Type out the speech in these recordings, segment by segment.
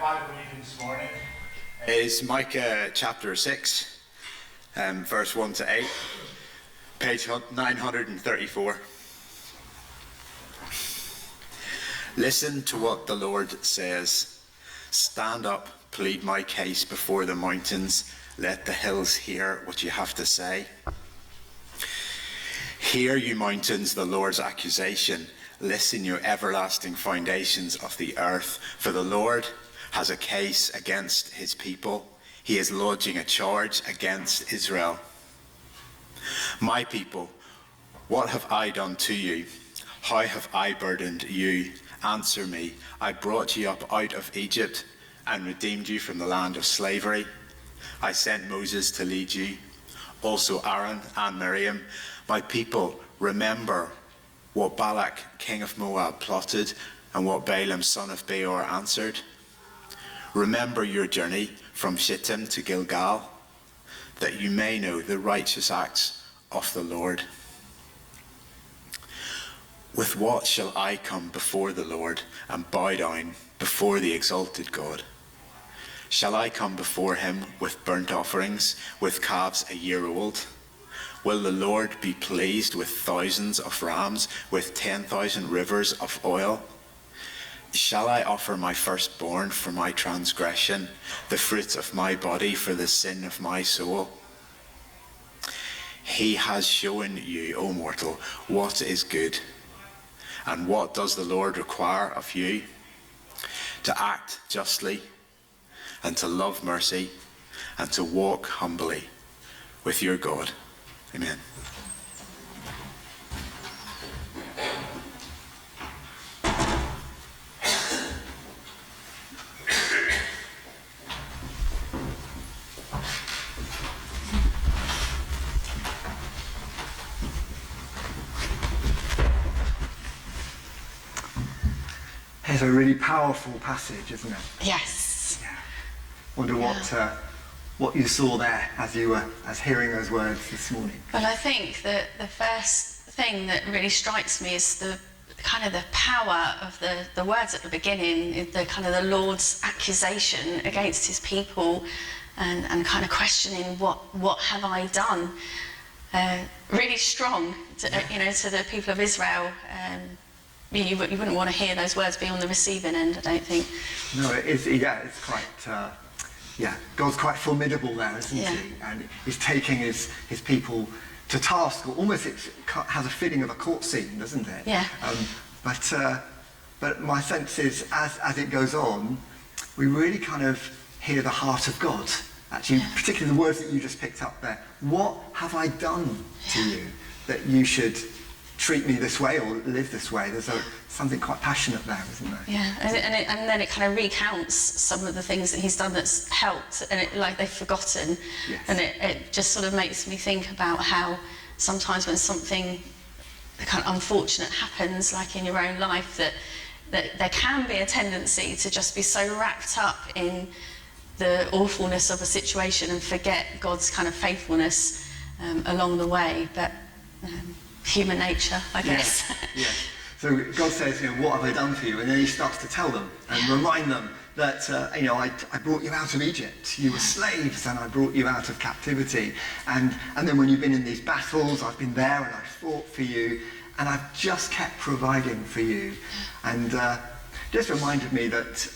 Bible reading this morning is Micah chapter 6, verse 1 to 8, page 934. Listen to what the Lord says. Stand up, plead my case before the mountains. Let the hills hear what you have to say. Hear, you mountains, the Lord's accusation. Listen, you everlasting foundations of the earth. For the Lord has a case against his people. He is lodging a charge against Israel. My people, what have I done to you? How have I burdened you? Answer me. I brought you up out of Egypt and redeemed you from the land of slavery. I sent Moses to lead you, also Aaron and Miriam. My people, remember what Balak, king of Moab, plotted and what Balaam, son of Beor, answered. Remember your journey from Shittim to Gilgal, that you may know the righteous acts of the Lord. With what shall I come before the Lord and bow down before the exalted God? Shall I come before him with burnt offerings, with calves a year old? Will the Lord be pleased with thousands of rams, with 10,000 rivers of oil? Shall I offer my firstborn for my transgression, the fruits of my body for the sin of my soul? He has shown you, O mortal, what is good. And what does the Lord require of you? To act justly, and to love mercy, and to walk humbly with your God. Amen. It's a really powerful passage, isn't it? Yes. Yeah. Wonder what you saw there as you were hearing those words this morning. Well, I think that the first thing that really strikes me is the kind of the power of the words at the beginning, the kind of the Lord's accusation against his people, and kind of questioning what have I done? Really strong, to the people of Israel. You wouldn't want to hear those words be on the receiving end, I don't think. No, it is. Yeah, it's quite. God's quite formidable there, isn't he? And he's taking his people to task. Or almost it has a feeling of a court scene, doesn't it? Yeah. But my sense is, as it goes on, we really kind of hear the heart of God. Actually, particularly the words that you just picked up there. What have I done to you that you should treat me this way or live this way? There's something quite passionate there, isn't there? Yeah, and then it kind of recounts some of the things that he's done that's helped, and like they've forgotten. Yes. And it just sort of makes me think about how sometimes when something kind of unfortunate happens, like in your own life, that there can be a tendency to just be so wrapped up in the awfulness of a situation and forget God's kind of faithfulness along the way. But human nature, I guess. Yeah. So God says, what have I done for you? And then he starts to tell them and remind them that, I brought you out of Egypt. You were slaves and I brought you out of captivity. And then when you've been in these battles, I've been there and I've fought for you. And I've just kept providing for you. And just reminded me that,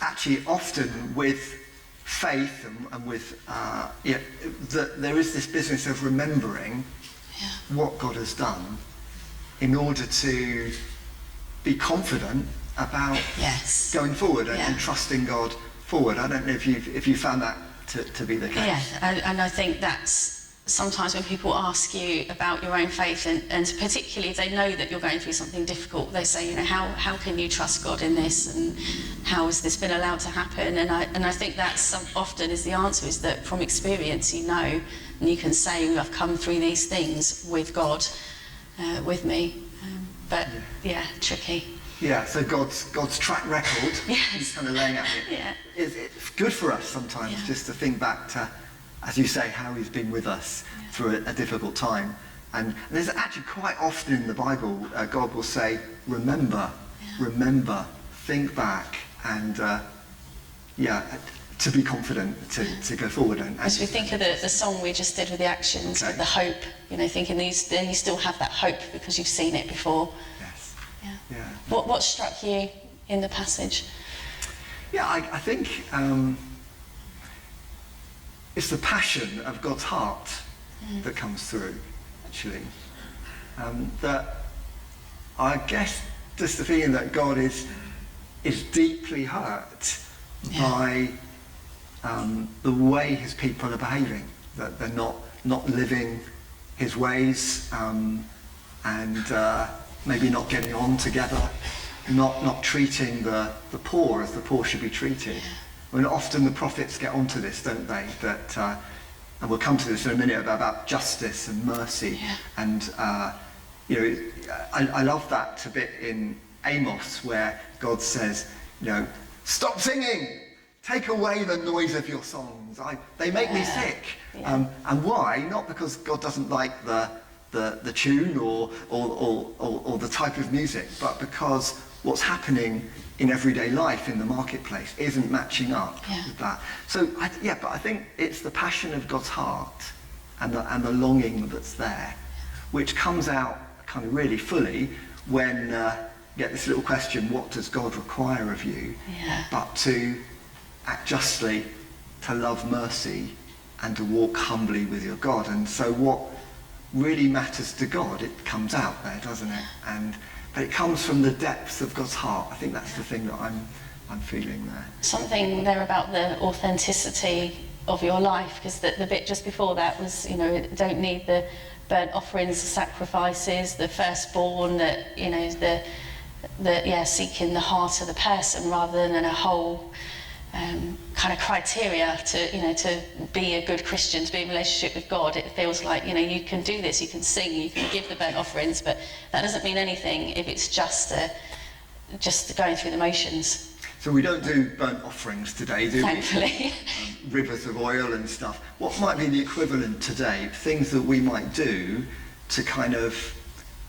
actually often with faith and with, that there is this business of remembering what God has done in order to be confident about going forward and trusting God forward. I don't know if you found that to be the case. Yeah, and I think that's sometimes when people ask you about your own faith, and particularly if they know that you're going through something difficult, they say, how can you trust God in this, and how has this been allowed to happen? And I think that's often is the answer, is that from experience and you can say, I've come through these things with God, with me. Tricky. Yeah, so God's track record, he's kind of laying out here. It's good for us sometimes just to think back to, as you say, how he's been with us through a difficult time. And there's actually quite often in the Bible, God will say, remember, think back, and to be confident to go forward. And as we think of the song we just did with the actions, with the hope, thinking you still have that hope because you've seen it before. Yes. Yeah. What struck you in the passage? Yeah, I think it's the passion of God's heart that comes through, actually. That I guess just the feeling that God is deeply hurt by the way his people are behaving, that they're not living his ways, and maybe not getting on together, not treating the poor as the poor should be treated. When often the prophets get onto this, don't they? That and we'll come to this in a minute about justice and mercy. And I love that a bit in Amos, where God says, stop singing, take away the noise of your songs. They make me sick. And why? Not because God doesn't like the tune or the type of music, but because what's happening in everyday life in the marketplace isn't matching up with that. So but I think it's the passion of God's heart and the longing that's there, which comes out kind of really fully when you get this little question, what does God require of you? But to act justly, to love mercy, and to walk humbly with your God. And so what really matters to God, it comes out there, doesn't it? But it comes from the depths of God's heart. I think that's the thing that I'm feeling there. Something there about the authenticity of your life, because the bit just before that was, don't need the burnt offerings, the sacrifices, the firstborn, seeking the heart of the person rather than a whole kind of criteria to be a good Christian, to be in a relationship with God. It feels like, you can do this, you can sing, you can give the burnt offerings, but that doesn't mean anything if it's just going through the motions. So we don't do burnt offerings today, do Thankfully. we? Rivers of oil and stuff. What might be the equivalent today? Things that we might do to kind of,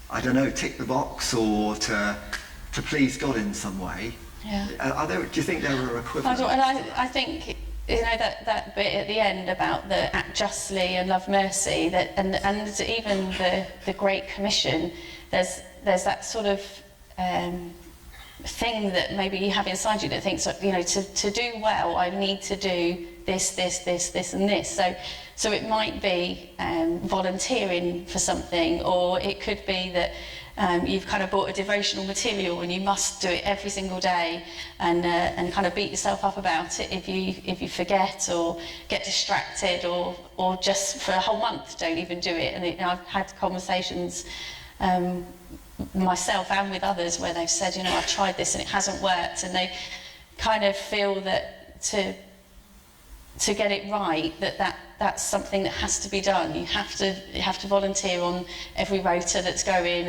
I don't know, tick the box or to please God in some way. Do you think there are equivalents? I think that bit at the end about the act justly and love mercy, that and even the Great Commission, there's that sort of thing that maybe you have inside you that thinks, to do well, I need to do this, and this. So it might be volunteering for something, or it could be that you've kind of bought a devotional material and you must do it every single day, and kind of beat yourself up about it if you forget or get distracted, or just for a whole month don't even do it. And I've had conversations myself and with others where they've said, I've tried this and it hasn't worked, and they kind of feel that to get it right, that's something that has to be done. You have to volunteer on every rota that's going,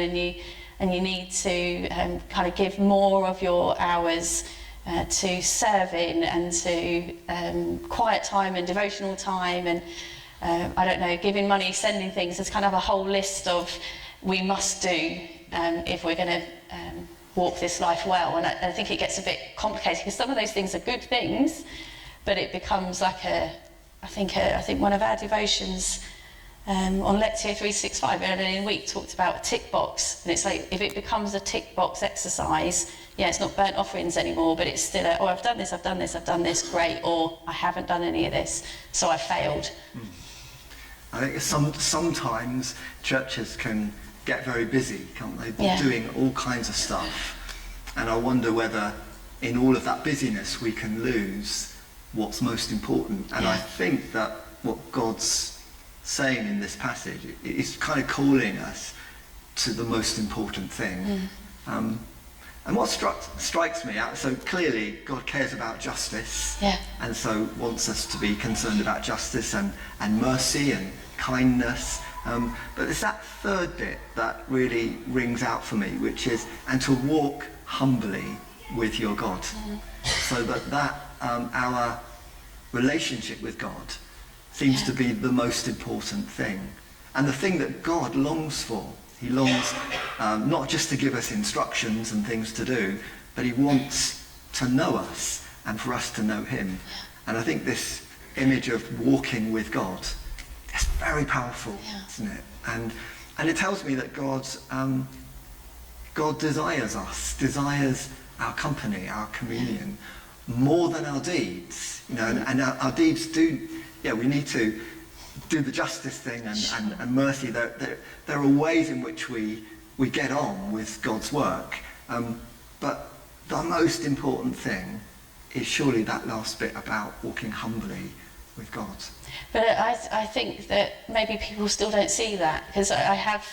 and you need to kind of give more of your hours to serving and to quiet time and devotional time, and I don't know, giving money, sending things. There's kind of a whole list of we must do if we're going to walk this life well. And I think it gets a bit complicated, because some of those things are good things, but it becomes like I think one of our devotions on Lectio 365 earlier in the week talked about a tick box, and it's like, if it becomes a tick box exercise, it's not burnt offerings anymore, but it's still I've done this, great, or I haven't done any of this, so I failed. I think sometimes churches can get very busy, can't they? Doing all kinds of stuff, and I wonder whether in all of that busyness we can lose what's most important. And I think that what God's saying in this passage is kind of calling us to the most important thing. And what strikes me, so clearly God cares about justice, and so wants us to be concerned about justice and mercy and kindness. But there's that third bit that really rings out for me, which is, and to walk humbly with your God. So that our relationship with God seems to be the most important thing, and the thing that God longs for. He longs not just to give us instructions and things to do, but he wants to know us and for us to know him. And I think this image of walking with God is very powerful, isn't it? And it tells me that God desires us, desires our company, our communion, more than our deeds. You know, and our deeds do, we need to do the justice thing and mercy. There are ways in which we get on with God's work. But the most important thing is surely that last bit about walking humbly with God. But I think that maybe people still don't see that, because I have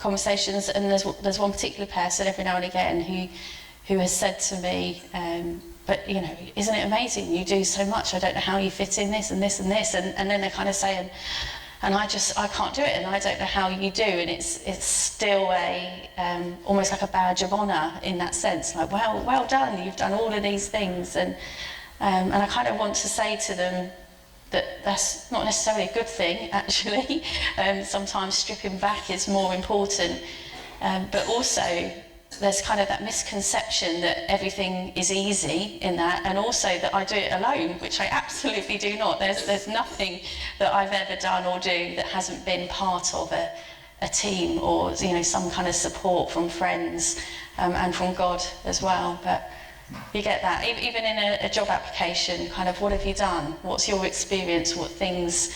conversations, and there's one particular person every now and again who has said to me, but you know, isn't it amazing? You do so much. I don't know how you fit in this and this and this, and then they're kind of saying, and I can't do it, and I don't know how you do, and it's still a almost like a badge of honour in that sense, like well done, you've done all of these things, and I kind of want to say to them that that's not necessarily a good thing, actually. Sometimes stripping back is more important, but also there's kind of that misconception that everything is easy in that, and also that I do it alone, which I absolutely do not. There's nothing that I've ever done or do that hasn't been part of a team, or you know, some kind of support from friends and from God as well. But you get that even in a job application, kind of what have you done, what's your experience, what things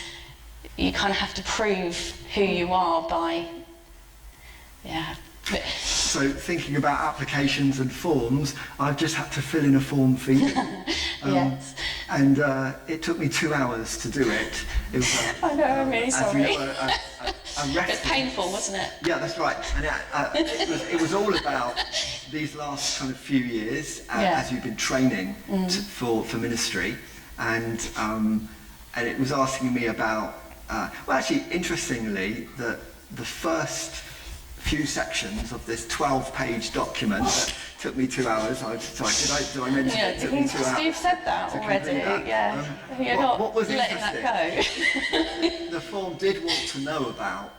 you kind of have to prove who you are by. So thinking about applications and forms, I've just had to fill in a form for you. Yes. And it took me 2 hours to do it. It was, I know, I'm really sorry. You know, It was painful, wasn't it? Yeah, that's right. And it was all about these last kind of few years as you've been training for ministry, and it was asking me about. Well, actually, interestingly, the first few sections of this 12-page document that took me 2 hours. Did I mention it took me 2 hours? You've said that already. Yeah, you're not letting that go. The form did want to know about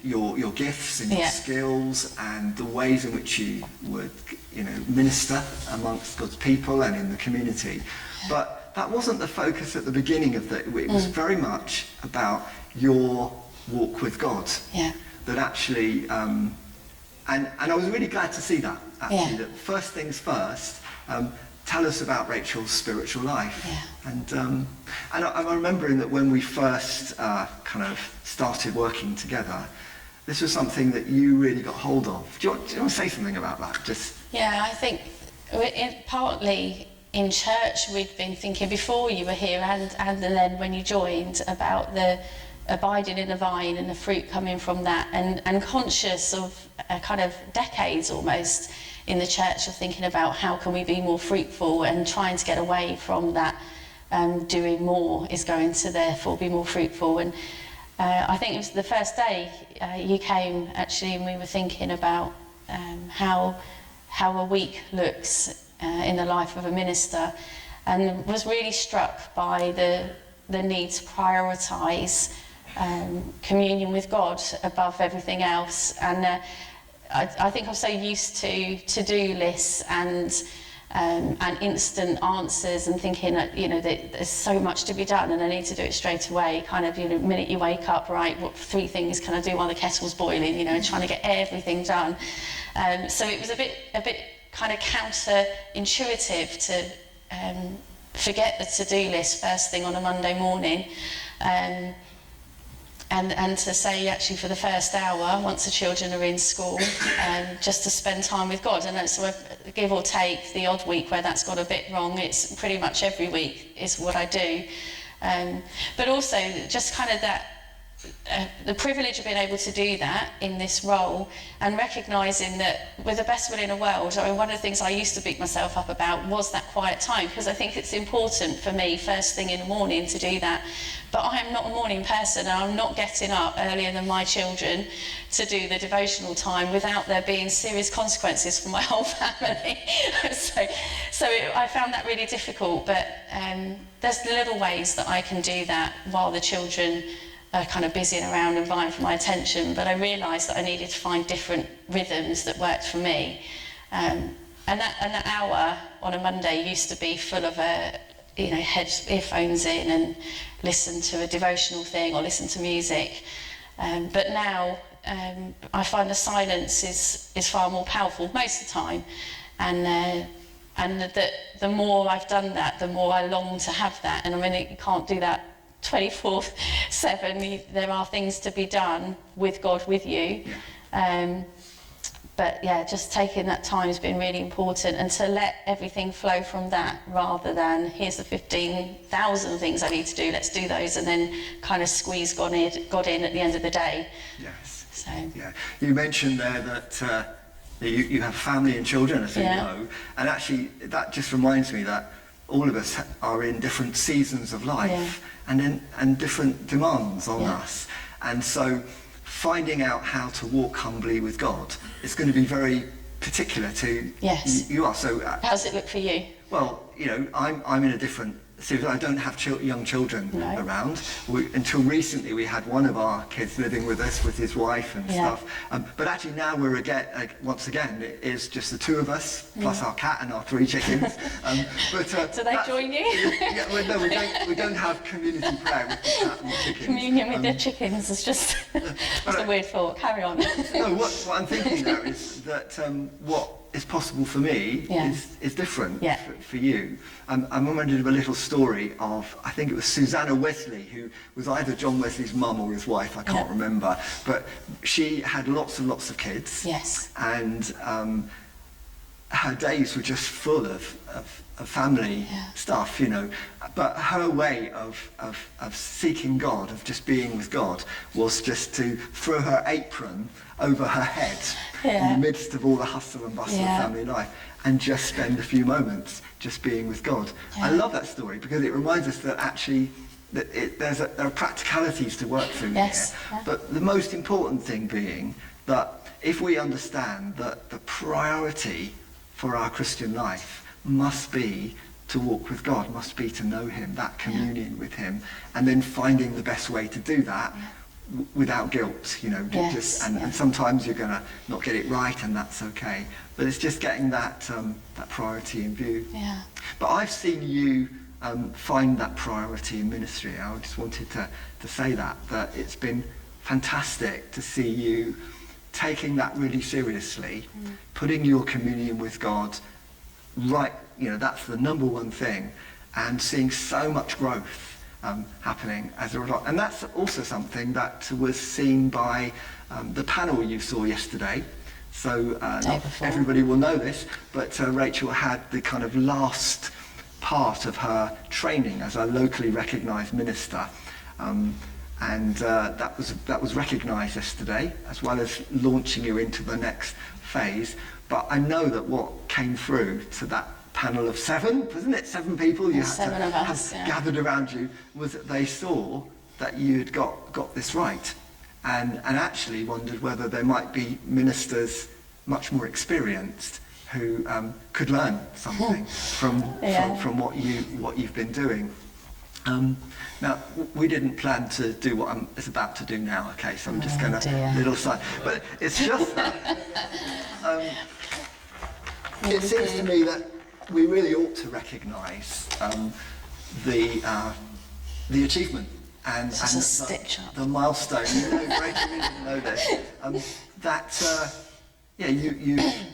your gifts and your skills and the ways in which you would, you know, minister amongst God's people and in the community. But that wasn't the focus at the beginning of it. It was very much about your walk with God. Yeah. That actually, and I was really glad to see that, actually, that first things first, tell us about Rachel's spiritual life. Yeah. And I'm remembering that when we first kind of started working together, this was something that you really got hold of. Do you want to say something about that? Yeah, I think partly in church we'd been thinking before you were here, and then when you joined, about the abiding in the vine and the fruit coming from that, and conscious of kind of decades almost in the church of thinking about how can we be more fruitful, and trying to get away from that doing more is going to therefore be more fruitful. And I think it was the first day you came actually, and we were thinking about how a week looks in the life of a minister, and was really struck by the need to prioritise communion with God above everything else. And I think I'm so used to to-do lists and instant answers, and thinking that, you know, that there's so much to be done and I need to do it straight away. Kind of, you know, the minute you wake up, right, what 3 things can I do while the kettle's boiling, you know, and trying to get everything done. So it was a bit kind of counter-intuitive to forget the to-do list first thing on a Monday morning, and to say, actually, for the first hour, once the children are in school, just to spend time with God. And so, give or take the odd week where that's got a bit wrong, it's pretty much every week is what I do. But also just kind of that, the privilege of being able to do that in this role, and recognising that with the best will in the world, I mean, one of the things I used to beat myself up about was that quiet time, because I think it's important for me first thing in the morning to do that. But I am not a morning person, and I'm not getting up earlier than my children to do the devotional time without there being serious consequences for my whole family. so I found that really difficult, but there's little ways that I can do that while the children are kind of busying around and vying for my attention. But I realised that I needed to find different rhythms that worked for me. And that hour on a Monday used to be full of head earphones in and listen to a devotional thing or listen to music. But now I find the silence is far more powerful most of the time, and the more I've done that, the more I long to have that. And I mean, you can't do that 24/7. There are things to be done with God with you. Yeah. But yeah, just taking that time has been really important, and to let everything flow from that rather than here's the 15,000 things I need to do, let's do those, and then kind of squeeze God in at the end of the day. Yes. So Yeah. You mentioned there that you have family and children, as you know, and actually that just reminds me that all of us are in different seasons of life and different demands on us, and so finding out how to walk humbly with God is going to be very particular to you are. So how's it look for you? Well, you know, I'm in a different series. I don't have young children around. Until recently, we had one of our kids living with us with his wife and stuff. But actually now we're once again, it is just the two of us plus our cat and our 3 chickens. Do they join you? Well, no, we don't have community prayer with the cat and the chickens. Communion with the chickens is just a weird thought. Carry on. No, what I'm thinking now is that what is possible for me is different for you. I'm reminded of a little story of, I think it was Susanna Wesley, who was either John Wesley's mum or his wife, I can't remember, but she had lots and lots of kids. Yes. And her days were just full of family stuff, you know. But her way of seeking God, of just being with God, was just to throw her apron over her head in the midst of all the hustle and bustle of family life, and just spend a few moments just being with God. I love that story because it reminds us that actually there are practicalities to work through here. But the most important thing being that if we understand that the priority for our Christian life must be to walk with God, must be to know him, that communion with him, and then finding the best way to do that without guilt, you know, and sometimes you're going to not get it right, and that's okay, but it's just getting that priority in view. But I've seen you find that priority in ministry. I just wanted to say that it's been fantastic to see you taking that really seriously, putting your communion with God right, you know, that's the number one thing, and seeing so much growth happening as a result. And that's also something that was seen by the panel you saw yesterday. So not everybody will know this, but Rachel had the kind of last part of her training as a locally recognised minister. And that was recognised yesterday, as well as launching you into the next phase. But I know that what came through to that panel of 7, wasn't it? 7 people you had to have gathered around you, was that they saw that you had got this right, and actually wondered whether there might be ministers much more experienced who could learn something from what you've been doing. Now, we didn't plan to do what I'm about to do now, okay, so I'm just going to little side. But it's just that it seems to me that we really ought to recognise the achievement and the milestone. You know, Rachel, you didn't know this.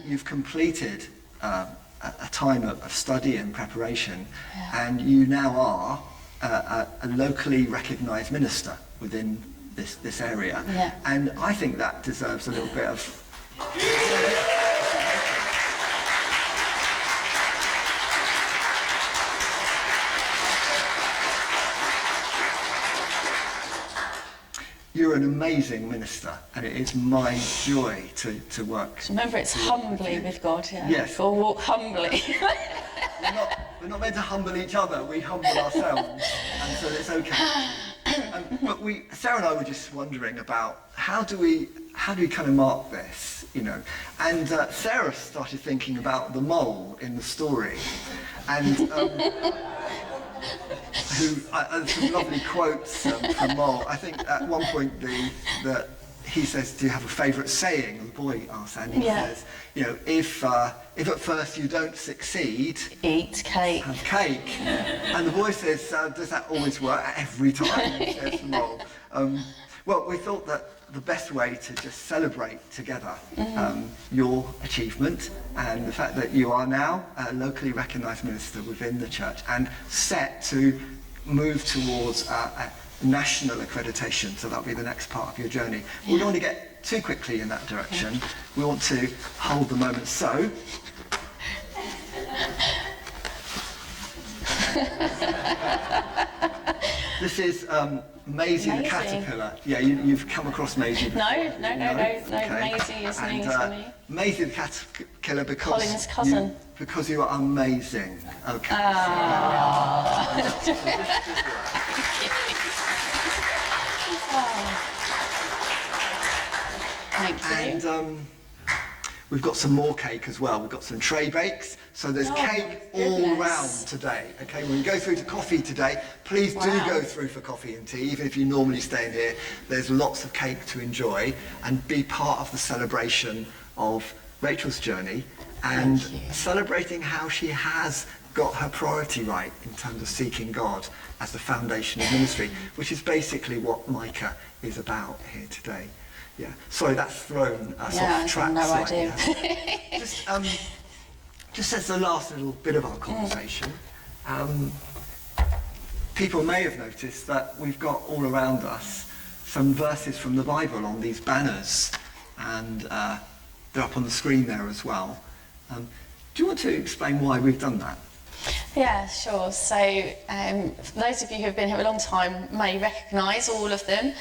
You've completed a time of study and preparation, and you now are a locally recognised minister within this area, and I think that deserves a little bit of. You're an amazing minister, and it is my joy to work. So remember, it's humbly with God. Yes. Or walk humbly. We're not meant to humble each other. We humble ourselves, and so it's okay. But Sarah and I were just wondering about how do we kind of mark this, you know? And Sarah started thinking about the mole in the story, and. Some lovely quotes from Mole. I think at one point he says, "Do you have a favourite saying?" The boy asks, and he says, "You know, if if at first you don't succeed, Eat cake. have cake. And the boy says, does that always work every time? Yes, no. Well, we thought that the best way to just celebrate together your achievement and the fact that you are now a locally recognised minister within the church and set to move towards national accreditation. So that'll be the next part of your journey. We don't want to get too quickly in that direction. We want to hold the moment. So, this is Maisie the caterpillar. Yeah, you've come across Maisie before. No, Maisie is new to me. Maisie the caterpillar Colin's cousin. Because you are amazing. Okay. Thank you. And we've got some more cake as well. We've got some tray bakes. So there's cake my all goodness. round today. Okay, when you go through to coffee today, please do Wow. go through for coffee and tea. Even if you normally stay in here, there's lots of cake to enjoy and be part of the celebration of Rachel's journey and Thank you. celebrating how she has got her priority right in terms of seeking God as the foundation of ministry, which is basically what Micah is about here today. Yeah, sorry, that's thrown us off track. No slightly, idea. hasn't it? Just as the last little bit of our conversation, people may have noticed that we've got all around us some verses from the Bible on these banners, and they're up on the screen there as well. Do you want to explain why we've done that? Yeah, sure. So those of you who have been here a long time may recognise all of them.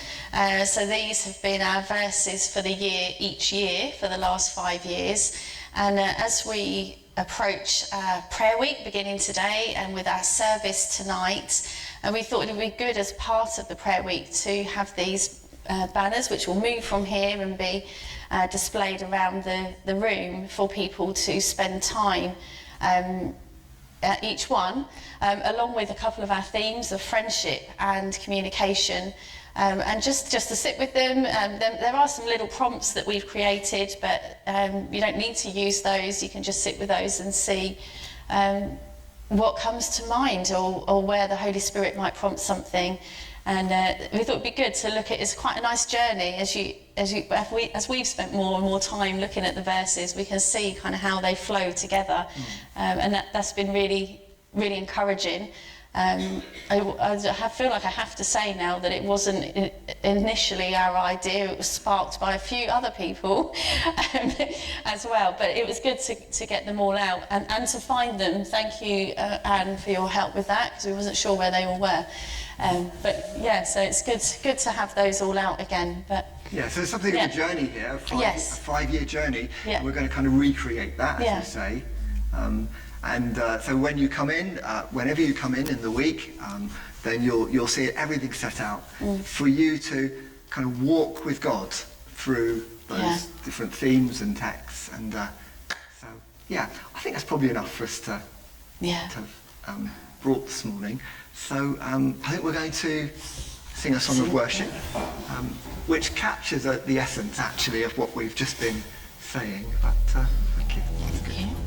So these have been our verses for the year, each year, for the last 5 years. And as we approach prayer week beginning today and with our service tonight, and we thought it would be good as part of the prayer week to have these banners, which will move from here and be displayed around the room for people to spend time each one, along with a couple of our themes of friendship and communication, and just to sit with them. There are some little prompts that we've created, but you don't need to use those. You can just sit with those and see what comes to mind, or where the Holy Spirit might prompt something. And we thought it'd be good to look at it as quite a nice journey. As we've spent more and more time looking at the verses, we can see kind of how they flow together, and that's been really, really encouraging. I feel like I have to say now that it wasn't initially our idea. It was sparked by a few other people as well. But it was good to get them all out and to find them. Thank you, Anne, for your help with that, because we wasn't sure where they all were. But yeah, so it's good to have those all out again. But Yeah, so there's something of a journey here, a 5-year journey. Yeah. We're going to kind of recreate that, as we say. So when you come in, whenever you come in the week, then you'll see everything set out for you to kind of walk with God through those different themes and texts. And so, yeah, I think that's probably enough for us to have brought this morning. So I think we're going to sing a song of worship, which captures the essence, actually, of what we've just been saying. But thank you. Thank you.